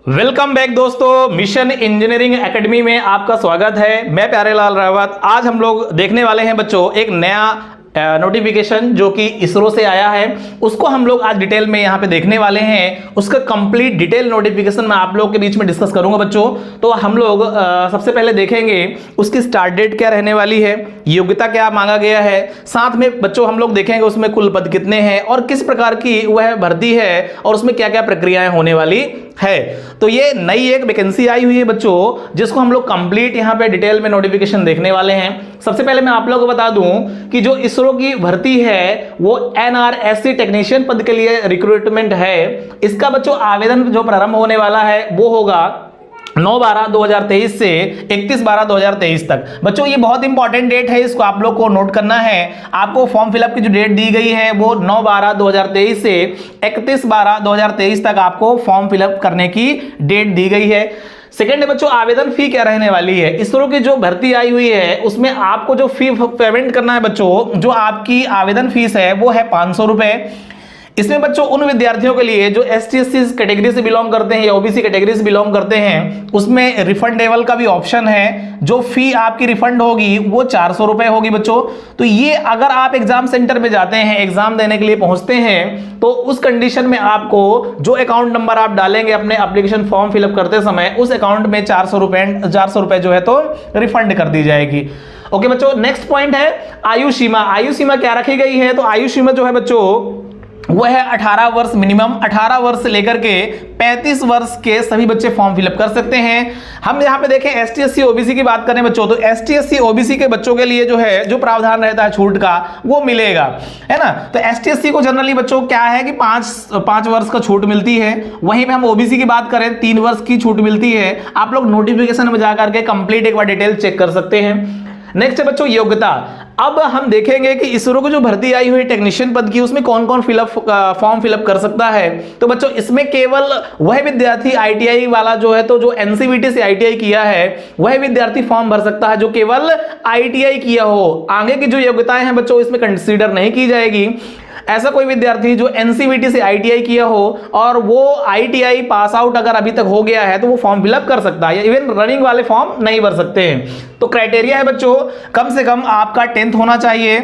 Welcome back दोस्तों, mission engineering academy में आपका स्वागत है। मैं प्यारेलाल रावत। आज हम लोग देखने वाले हैं बच्चों एक नया नोटिफिकेशन जो कि इसरो से आया है, उसको हम लोग आज डिटेल में यहाँ पे देखने वाले हैं। उसका कंप्लीट डिटेल नोटिफिकेशन मैं आप लोग के बीच में डिस्कस करूंगा बच्चों। तो हम लोग सबसे पहले देखेंगे उसकी स्टार्ट डेट क्या रहने वाली है, योग्यता क्या मांगा गया है, साथ में बच्चों हम लोग देखेंगे उसमें कुल पद कितने हैं और किस प्रकार की वह भर्ती है और उसमें क्या क्या प्रक्रियाएं होने वाली है। तो ये नई एक वैकेंसी आई हुई है बच्चों, जिसको हम लोग कंप्लीट यहाँ पे डिटेल में नोटिफिकेशन देखने वाले हैं। सबसे पहले मैं आप लोगों को बता दूं कि जो इसरो की भर्ती है वो NRSC टेक्नीशियन पद के लिए रिक्रूटमेंट है। इसका बच्चों आवेदन जो प्रारंभ होने वाला है वो होगा 9/12/2023 से 31/12/2023 तक। बच्चों ये बहुत इंपॉर्टेंट डेट है, इसको आप लोग को नोट करना है। आपको फॉर्म फिलअप की जो डेट दी गई है वो 9/12/2023 से 31/12/2023 तक आपको फॉर्म फिलअप करने की डेट दी गई है। सेकेंड है बच्चों, आवेदन फी क्या रहने वाली है। इसरो की जो भर्ती आई हुई है उसमें आपको जो फी पेमेंट करना है बच्चों, जो आपकी आवेदन फीस है वो है 500 रुपए। इसमें बच्चों उन विद्यार्थियों के लिए जो ST/SC कैटेगरी से बिलोंग करते हैं या OBC कैटेगरी से बिलोंग करते हैं, उसमें रिफंडेबल का भी ऑप्शन है। जो फी आपकी रिफंड होगी वो 400 रुपए होगी बच्चों। तो ये अगर आप एग्जाम सेंटर में जाते हैं, एग्जाम देने के लिए पहुंचते हैं, तो उस कंडीशन में आपको जो अकाउंट नंबर आप डालेंगे अपने एप्लीकेशन फॉर्म फिलअप करते समय, उस अकाउंट में 400 रुपए जो है तो रिफंड कर दी जाएगी। ओके बच्चों, नेक्स्ट पॉइंट है आयु सीमा। आयु सीमा क्या रखी गई है, तो आयु सीमा जो है बच्चों वो है 18 वर्ष मिनिमम। 18 वर्ष से लेकर के 35 वर्ष के सभी बच्चे फॉर्म फिलअप कर सकते हैं। हम यहाँ पे देखें ST/SC OBC की बात करें बच्चों, तो ST/SC OBC के बच्चों के लिए जो है जो प्रावधान रहता है छूट का वो मिलेगा, है ना। तो ST/SC को जनरली बच्चों क्या है कि 5 वर्ष का छूट मिलती है। वहीं पे हम OBC की बात करें 3 वर्ष की छूट मिलती है। आप लोग नोटिफिकेशन में जाकर के कंप्लीट एक बार डिटेल चेक कर सकते हैं। नेक्स्ट है बच्चों योग्यता। अब हम देखेंगे कि इसरो को जो भर्ती आई हुई टेक्नीशियन पद की, उसमें कौन कौन फॉर्म फिलअप कर सकता है। तो बच्चों इसमें केवल वह विद्यार्थी ITI वाला जो है तो जो NCVT से ITI किया है वह विद्यार्थी फॉर्म भर सकता है जो केवल ITI किया हो। आगे की जो योग्यताएं हैं बच्चों इसमें कंसीडर नहीं की जाएगी। ऐसा कोई विद्यार्थी जो NCVT से ITI किया हो और वो ITI पास आउट अगर अभी तक हो गया है तो वो फॉर्म फिलअप कर सकता है। इवन रनिंग वाले फॉर्म नहीं भर सकते हैं। तो क्राइटेरिया है बच्चों, कम से कम आपका 10th होना चाहिए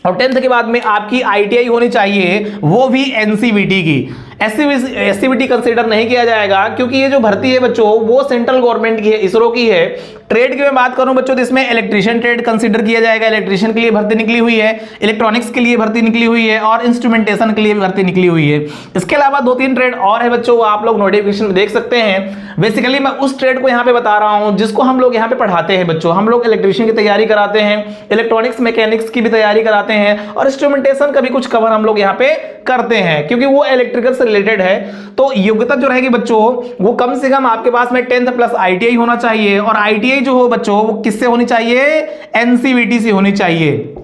और 10th के बाद में आपकी ITI होनी चाहिए, वो भी NCVT की। SCVT कंसीडर नहीं किया जाएगा क्योंकि ये जो भर्ती है बच्चों वो सेंट्रल गवर्नमेंट की है, इसरो की है। ट्रेड की मैं बात करूं बच्चों तो इसमें इलेक्ट्रीशियन ट्रेड कंसीडर किया जाएगा। इलेक्ट्रीशियन के लिए भर्ती निकली हुई है, इलेक्ट्रॉनिक्स के लिए भर्ती निकली हुई है और इंस्ट्रूमेंटेशन के लिए भर्ती निकली हुई है। इसके अलावा 2-3 ट्रेड और है बच्चों, वो आप लोग नोटिफिकेशन में देख सकते हैं। बेसिकली मैं उस ट्रेड को यहाँ पे बता रहा हूँ जिसको हम लोग यहाँ पे पढ़ाते हैं बच्चों। हम लोग इलेक्ट्रीशियन की तैयारी कराते हैं, इलेक्ट्रॉनिक्स मैकेनिक्स की भी तैयारी कराते हैं और इंस्ट्रूमेंटेशन का भी कुछ कवर हम लोग यहाँ पे करते हैं क्योंकि वो इलेक्ट्रिकल से रिलेटेड है। तो योग्यता जो रहेगी बच्चों वो कम से कम आपके पास में 10th प्लस ITI होना चाहिए और ITI जो हो बच्चों वो किससे होनी चाहिए, NCVT से होनी चाहिए।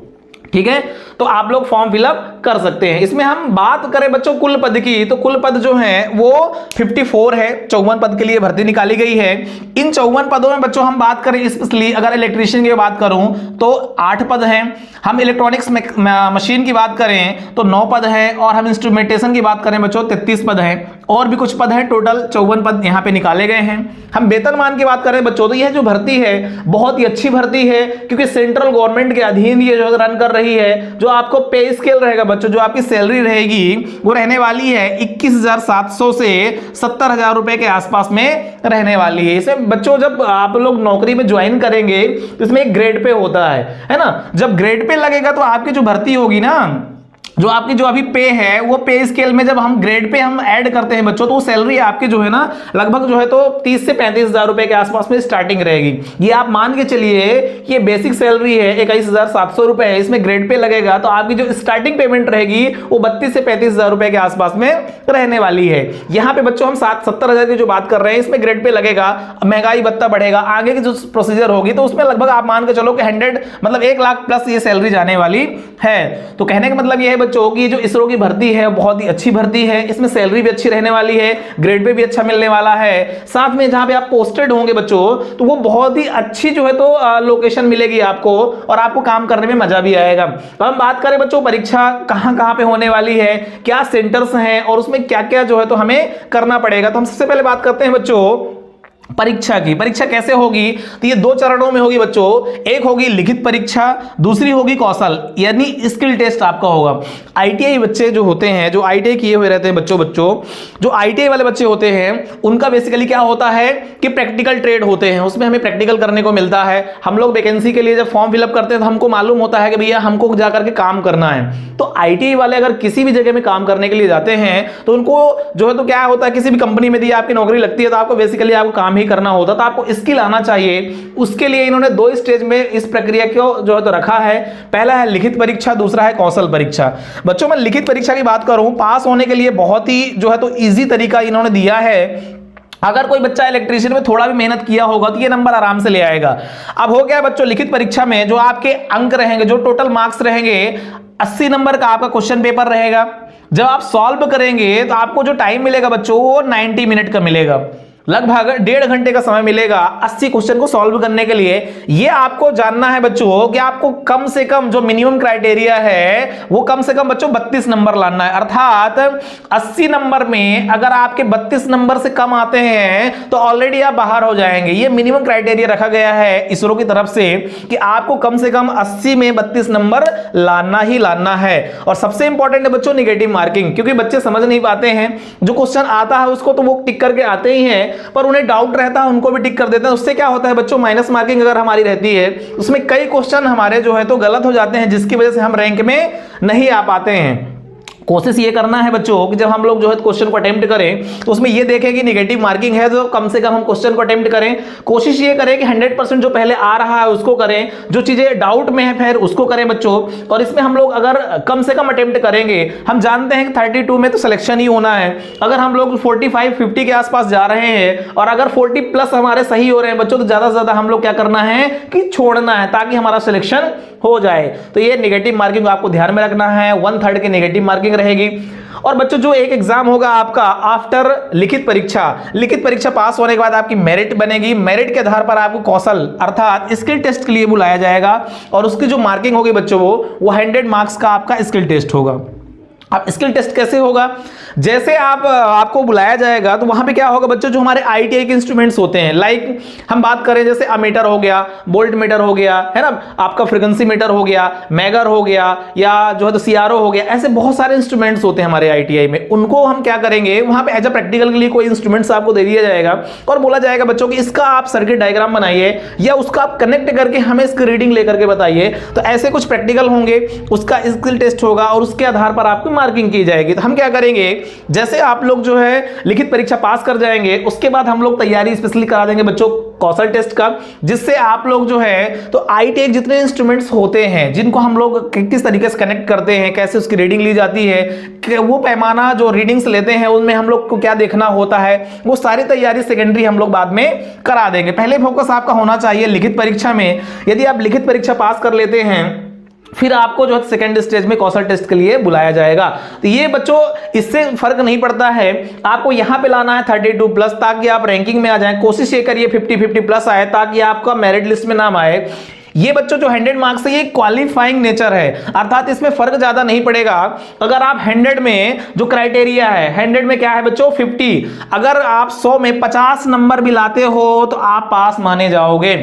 ठीक है, तो आप लोग फॉर्म फिलअप कर सकते हैं। इसमें हम बात करें बच्चों कुल पद की, तो कुल पद जो है वो 54 है। 54 पद के लिए भर्ती निकाली गई है। इन 54 पदों में बच्चों हम बात करें स्पेशली अगर इलेक्ट्रीशियन की बात करूं तो 8 पद हैं। हम इलेक्ट्रॉनिक्स मशीन की बात करें तो 9 पद है और हम इंस्ट्रूमेंटेशन की बात करें बच्चों 33 पद हैं और भी कुछ पद हैं। टोटल 54 पद यहाँ पे निकाले गए हैं। हम वेतनमान की बात करें बच्चों तो यह जो भर्ती है बहुत ही अच्छी भर्ती है क्योंकि सेंट्रल गवर्नमेंट के अधीन ये जो रन कर रही है। जो आपको पे स्केल रहेगा बच्चों, जो आपकी सैलरी रहेगी वो रहने वाली है 21,700 से 70,000 रुपए के आसपास में रहने वाली है। इसमें बच्चों जब आप लोग नौकरी में ज्वाइन करेंगे तो इसमें एक ग्रेड पे होता है ना। जब ग्रेड पे लगेगा तो आपकी जो भर्ती होगी ना, जो आपकी जो अभी पे है वो पे स्केल में जब हम ग्रेड पे हम ऐड करते हैं बच्चों तो वो सैलरी आपकी जो है ना लगभग जो है तो 30 से 35,000 रुपए के आसपास में स्टार्टिंग रहेगी। ये आप मान के चलिए ये बेसिक सैलरी है 21,700 रुपए है, इसमें ग्रेड पे लगेगा तो आपकी जो स्टार्टिंग पेमेंट रहेगी वो 32 से 35,000 रुपए के आसपास में रहने वाली है। यहाँ पे बच्चों हम 70,000 की जो बात कर रहे हैं इसमें ग्रेड पे लगेगा, महंगाई भत्ता बढ़ेगा, आगे की जो प्रोसीजर होगी तो उसमें लगभग आप मान के चलो कि 100 मतलब 1 लाख प्लस ये सैलरी जाने वाली है। तो कहने का मतलब ये है बच्चों कि जो इसरो की भर्ती है बहुत ही अच्छी भर्ती है, इसमें सैलरी भी अच्छी रहने वाली है, ग्रेड पे भी अच्छा मिलने वाला है, साथ में जहां पे आप पोस्टेड होंगे बच्चों तो वो बहुत ही अच्छी जो है तो लोकेशन मिलेगी आपको और आपको काम करने में मजा भी आएगा। तो हम बात करें बच्चों परीक्षा कहां कहां पे होने वाली है, क्या सेंटर्स हैं और उसमें क्या क्या जो है तो हमें करना पड़ेगा। तो हम सबसे पहले बात करते हैं बच्चों परीक्षा की। परीक्षा कैसे होगी, तो ये दो चरणों में होगी बच्चों। एक होगी लिखित परीक्षा, दूसरी होगी कौशल यानी स्किल टेस्ट आपका होगा। आईटीआई बच्चे जो होते हैं, जो आईटीआई किए हुए रहते हैं बच्चों जो आईटीआई वाले बच्चे होते हैं उनका बेसिकली क्या होता है कि प्रैक्टिकल ट्रेड होते हैं, उसमें हमें प्रैक्टिकल करने को मिलता है। हम लोग वैकेंसी के लिए जब फॉर्म फिलअप करते हैं तो हमको मालूम होता है कि भैया हमको जाकर के काम करना है। तो आईटीआई वाले अगर किसी भी जगह में काम करने के लिए जाते हैं तो उनको जो है तो क्या होता है, किसी भी कंपनी में दी आपकी नौकरी लगती है तो आपको बेसिकली आपको काम ही करना होता, तो आपको स्किल आना चाहिए। उसके लिए इन्होंने दो स्टेज में इस प्रक्रिया को जो है तो रखा है। पहला है लिखित परीक्षा, दूसरा है कौशल परीक्षा। बच्चों मैं लिखित परीक्षा की बात करूं, पास होने के लिए बहुत ही जो है तो इजी तरीका इन्होंने दिया है। अगर कोई बच्चा इलेक्ट्रीशियन में थोड़ा भी मेहनत किया होगा तो ये नंबर आराम से ले आएगा। अब हो गया बच्चों लिखित परीक्षा में जो आपके अंक रहेंगे, जो टोटल मार्क्स रहेंगे 80 नंबर का आपका क्वेश्चन पेपर रहेगा। जब आप सॉल्व करेंगे तो आपको जो टाइम मिलेगा बच्चों वो 90 मिनट का मिलेगा, लगभग 1.5 घंटे का समय मिलेगा 80 क्वेश्चन को सॉल्व करने के लिए। ये आपको जानना है बच्चों कि आपको कम से कम जो मिनिमम क्राइटेरिया है वो कम से कम बच्चों 32 नंबर लाना है। अर्थात 80 नंबर में अगर आपके 32 नंबर से कम आते हैं तो ऑलरेडी आप बाहर हो जाएंगे। ये मिनिमम क्राइटेरिया रखा गया है इसरो की तरफ से कि आपको कम से कम 80 में 32 नंबर लाना ही लाना है। और सबसे इंपॉर्टेंट है बच्चों निगेटिव मार्किंग, क्योंकि बच्चे समझ नहीं पाते हैं, जो क्वेश्चन आता है उसको तो वो टिक करके आते ही हैं पर उन्हें डाउट रहता है उनको भी टिक कर देते हैं। उससे क्या होता है बच्चों, माइनस मार्किंग अगर हमारी रहती है उसमें कई क्वेश्चन हमारे जो है तो गलत हो जाते हैं, जिसकी वजह से हम रैंक में नहीं आ पाते हैं। कोशिश ये करना है बच्चों कि जब हम लोग जो है क्वेश्चन को अटेम्प्ट करें तो उसमें ये देखें कि नेगेटिव मार्किंग है तो कम से कम हम क्वेश्चन को अटेम्प्ट करें। कोशिश ये करें कि 100% जो पहले आ रहा है उसको करें, जो चीजें डाउट में है फिर उसको करें बच्चों। और इसमें हम लोग अगर कम से कम अटेम्प्ट करेंगे, हम जानते हैं कि 32 में तो सिलेक्शन ही होना है। अगर हम लोग 45-50 के आसपास जा रहे हैं और अगर 40 प्लस हमारे सही हो रहे हैं बच्चों तो ज्यादा से ज्यादा हम लोग क्या करना है कि छोड़ना है ताकि हमारा सिलेक्शन हो जाए। तो ये नेगेटिव मार्किंग आपको ध्यान में रखना है, 1/3 की नेगेटिव मार्किंग रहेगी। और बच्चों जो एक एग्जाम होगा आपका आफ्टर लिखित परीक्षा पास होने के बाद आपकी मेरिट बनेगी। मेरिट के आधार पर आपको कौशल अर्थात स्किल टेस्ट के लिए बुलाया जाएगा और उसकी जो मार्किंग होगी बच्चों वो 100 मार्क्स का आपका स्किल टेस्ट होगा। अब स्किल टेस्ट कैसे होगा, जैसे आपको बुलाया जाएगा तो वहां पे क्या होगा बच्चों, जो हमारे आईटीआई के इंस्ट्रूमेंट्स होते हैं, लाइक हम बात करें जैसे अमीटर हो गया, बोल्ट मीटर हो गया, है ना, आपका फ्रीक्वेंसी मीटर हो गया, मैगर हो गया, या जो है तो सीआरओ हो गया, ऐसे बहुत सारे इंस्ट्रूमेंट्स होते हैं हमारे आईटीआई में। उनको हम क्या करेंगे, वहां पे एज अ प्रैक्टिकल के लिए कोई इंस्ट्रूमेंट्स आपको दे दिया जाएगा और बोला जाएगा बच्चों कि इसका आप सर्किट डायग्राम बनाइए या उसका आप कनेक्ट करके हमें इसकी रीडिंग लेकर के बताइए। तो ऐसे कुछ प्रैक्टिकल होंगे, उसका स्किल टेस्ट होगा और उसके आधार पर आपकी मार्किंग की जाएगी। तो हम क्या करेंगे, जैसे आप लोग जो है लिखित परीक्षा पास कर जाएंगे उसके बाद हम लोग तैयारी स्पेशली करा देंगे बच्चों कौशल टेस्ट का, जिससे आप लोग जो है तो आईटीआई जितने इंस्ट्रूमेंट्स होते हैं जिनको हम लोग किस तरीके से कनेक्ट करते हैं, कैसे उसकी रीडिंग ली जाती है, वो पैमाना जो रीडिंग्स लेते हैं उनमें हम लोग को क्या देखना होता है, वो सारी तैयारी सेकेंडरी हम लोग बाद में करा देंगे। पहले फोकस आपका होना चाहिए लिखित परीक्षा में। यदि आप लिखित परीक्षा पास कर लेते हैं फिर आपको जो है सेकंड स्टेज में कौशल टेस्ट के लिए बुलाया जाएगा। तो ये बच्चों इससे फर्क नहीं पड़ता है, आपको यहां पे लाना है 32 प्लस ताकि आप रैंकिंग में आ जाएं। कोशिश ये करिए 50-50 प्लस आए ताकि आपका मेरिट लिस्ट में नाम आए। ये बच्चों जो 100 मार्क्स है ये क्वालिफाइंग नेचर है, अर्थात इसमें फर्क ज्यादा नहीं पड़ेगा। अगर आप 100 में जो क्राइटेरिया है, 100 में क्या है बच्चों 50, अगर आप 100 में 50 नंबर भी लाते हो तो आप पास माने जाओगे।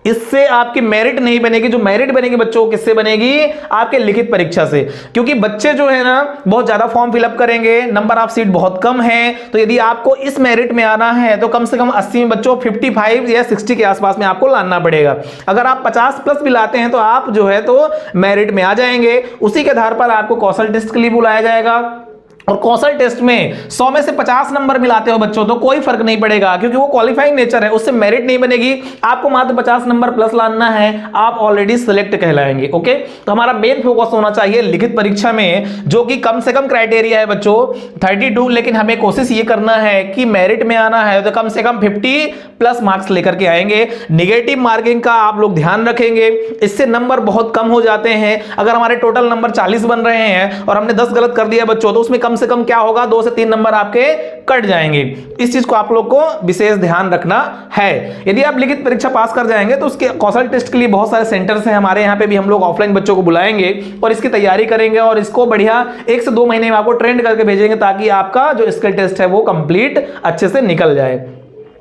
इससे आपकी मेरिट नहीं बनेगी। जो मेरिट बनेगी बच्चों किससे बनेगी, आपके लिखित परीक्षा से, क्योंकि बच्चे जो है ना बहुत ज्यादा फॉर्म फिलअप करेंगे, नंबर ऑफ सीट बहुत कम है। तो यदि आपको इस मेरिट में आना है तो कम से कम 80 में बच्चों 55 या 60 के आसपास में आपको लाना पड़ेगा। अगर आप 50 प्लस भी लाते हैं तो आप जो है तो मेरिट में आ जाएंगे। उसी के आधार पर आपको कौशल टेस्ट के लिए बुलाया जाएगा और कौशल टेस्ट में 100 में से 50 नंबर मिलाते हो बच्चों तो कोई फर्क नहीं पड़ेगा, क्योंकि वो क्वालिफाइंग नेचर है, उससे मेरिट नहीं बनेगी। आपको मात्र 50 नंबर प्लस लाना है, आप ऑलरेडी सिलेक्ट कहलाएंगे। ओके, तो हमारा मेन फोकस होना चाहिए लिखित परीक्षा में, जो कि कम से कम क्राइटेरिया है बच्चों 32, लेकिन हमें कोशिश ये करना है कि मेरिट में आना है तो कम से कम 50 प्लस मार्क्स लेकर के आएंगे। निगेटिव मार्किंग का आप लोग ध्यान रखेंगे, इससे नंबर बहुत कम हो जाते हैं। अगर हमारे टोटल नंबर 40 बन रहे हैं और हमने 10 गलत कर दिया बच्चों, तो उसमें कम से कम क्या होगा, 2 से 3 नंबर आपके कट जाएंगे। इस चीज को आप लोग को विशेष ध्यान रखना है। यदि आप लिखित परीक्षा पास कर जाएंगे तो उसके कौशल टेस्ट के लिए बहुत सारे सेंटर्स हैं हमारे यहाँ पे भी, हम लोग ऑफलाइन बच्चों को बुलाएंगे और इसकी तैयारी करेंगे और इसको बढ़िया 1 से 2 महीने में आपको ट्रेंड करके भेजेंगे, ताकि आपका जो स्किल टेस्ट है वो कंप्लीट अच्छे से निकल जाए।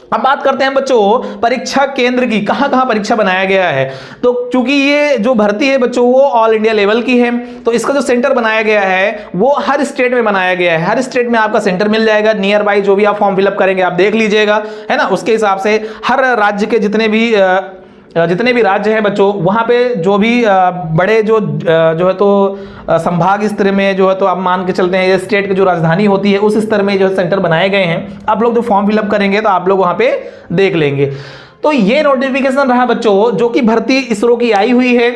अब बात करते हैं बच्चों परीक्षा केंद्र की, कहां कहां परीक्षा बनाया गया है। तो चूंकि ये जो भर्ती है बच्चों वो ऑल इंडिया लेवल की है, तो इसका जो सेंटर बनाया गया है वो हर स्टेट में बनाया गया है। हर स्टेट में आपका सेंटर मिल जाएगा, नियर बाई जो भी आप फॉर्म फिलअप करेंगे आप देख लीजिएगा, है ना। उसके हिसाब से हर राज्य के जितने भी राज्य हैं बच्चों, वहां पे जो भी बड़े जो है तो संभाग स्तर में जो है तो आप मान के चलते हैं, ये स्टेट की जो राजधानी होती है उस स्तर में जो सेंटर बनाए गए हैं। आप लोग जो फॉर्म फिलअप करेंगे तो आप लोग वहां पे देख लेंगे। तो ये नोटिफिकेशन रहा बच्चों जो कि भर्ती इसरो की आई हुई है,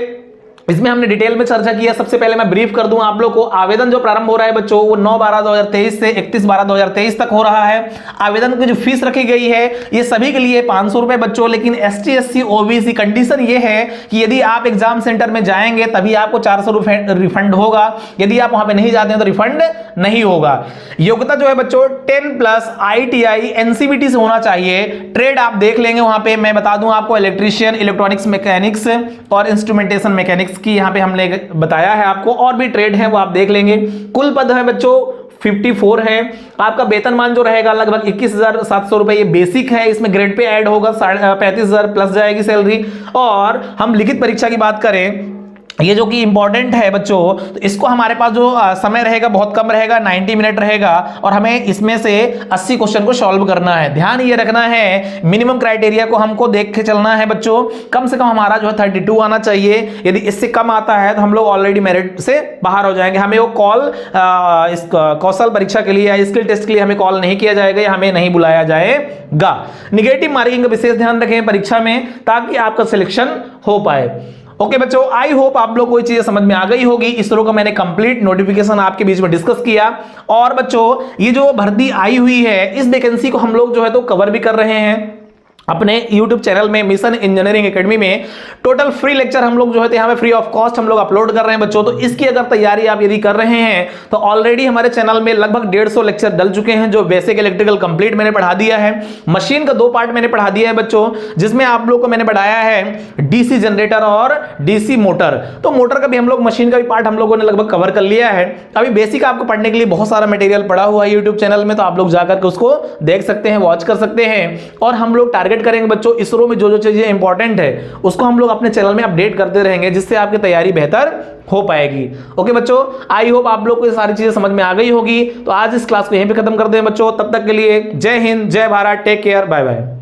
इसमें हमने डिटेल में चर्चा किया। सबसे पहले मैं ब्रीफ कर दूं आप लोग को, आवेदन जो प्रारंभ हो रहा है बच्चों वो 9/12/2023 से 31/12/2023 तक हो रहा है। आवेदन की जो फीस रखी गई है ये सभी के लिए 500 रुपए बच्चों, लेकिन ST SC OBC कंडीशन ये है कि यदि आप एग्जाम सेंटर में जाएंगे तभी आपको 400 रुपए रिफंड होगा, यदि आप वहां पे नहीं जाते हैं तो रिफंड नहीं होगा। योग्यता जो है बच्चों 10+ ITI NCVT से होना चाहिए। ट्रेड आप देख लेंगे वहां पे, मैं बता दूं आपको इलेक्ट्रीशियन, इलेक्ट्रॉनिक्स मैकेनिक्स और इंस्ट्रूमेंटेशन मैकेनिक्स की यहाँ पे हमने बताया है आपको, और भी ट्रेड है वो आप देख लेंगे। कुल पद है बच्चों 54 है। आपका वेतनमान जो रहेगा लगभग 21,700 रुपए, ये बेसिक है, इसमें ग्रेड पे ऐड होगा 35,000 प्लस जाएगी सैलरी। और हम लिखित परीक्षा की बात करें, ये जो कि इंपॉर्टेंट है बच्चों, तो इसको हमारे पास जो समय रहेगा बहुत कम रहेगा, 90 मिनट रहेगा, और हमें इसमें से 80 क्वेश्चन को सॉल्व करना है। ध्यान ये रखना है, मिनिमम क्राइटेरिया को हमको देख के चलना है बच्चों। कम से कम हमारा जो है 32 आना चाहिए, यदि इससे कम आता है तो हम लोग ऑलरेडी मेरिट से बाहर हो जाएंगे। हमें वो कॉल इस कौशल परीक्षा के लिए या स्किल टेस्ट के लिए हमें कॉल नहीं किया जाएगा या हमें नहीं बुलाया जाएगा। निगेटिव मार्किंग का विशेष ध्यान रखें परीक्षा में, ताकि आपका सिलेक्शन हो पाए। ओके बच्चों, आई होप आप लोग को ये चीजें समझ में आ गई होगी। इसरो का मैंने कंप्लीट नोटिफिकेशन आपके बीच में डिस्कस किया। और बच्चों ये जो भर्ती आई हुई है इस वैकेंसी को हम लोग जो है तो कवर भी कर रहे हैं अपने YouTube चैनल में, मिशन इंजीनियरिंग एकेडमी में। टोटल फ्री लेक्चर हम लोग जो है यहाँ पे फ्री ऑफ कॉस्ट हम लोग अपलोड कर रहे हैं बच्चों। तो इसकी अगर तैयारी आप यदि कर रहे हैं तो ऑलरेडी हमारे चैनल में लगभग 150 लेक्चर डल चुके हैं। जो बेसिक इलेक्ट्रिकल कंप्लीट मैंने पढ़ा दिया है, मशीन का 2 पार्ट मैंने पढ़ा दिया है बच्चों, जिसमें आप लोग को मैंने पढ़ाया है डीसी जनरेटर और डीसी मोटर। तो मोटर का भी हम लोग, मशीन का भी पार्ट हम लोगों ने लगभग कवर कर लिया है। अभी बेसिक आपको पढ़ने के लिए बहुत सारा मटेरियल पड़ा हुआ है यूट्यूब चैनल में, तो आप लोग जाकर के उसको देख सकते हैं, वॉच कर सकते हैं। और हम लोग टारगेट करेंगे बच्चों इसरो में जो चीजें इंपॉर्टेंट है उसको हम लोग अपने चैनल में अपडेट करते रहेंगे, जिससे आपकी तैयारी बेहतर हो पाएगी। ओके बच्चों, आई होप आप लोग को ये सारी चीजें समझ में आ गई होगी। तो आज इस क्लास को यहीं पे खत्म करते हैं बच्चों। तब तक के लिए जय हिंद, जय Bharat, take care, bye bye.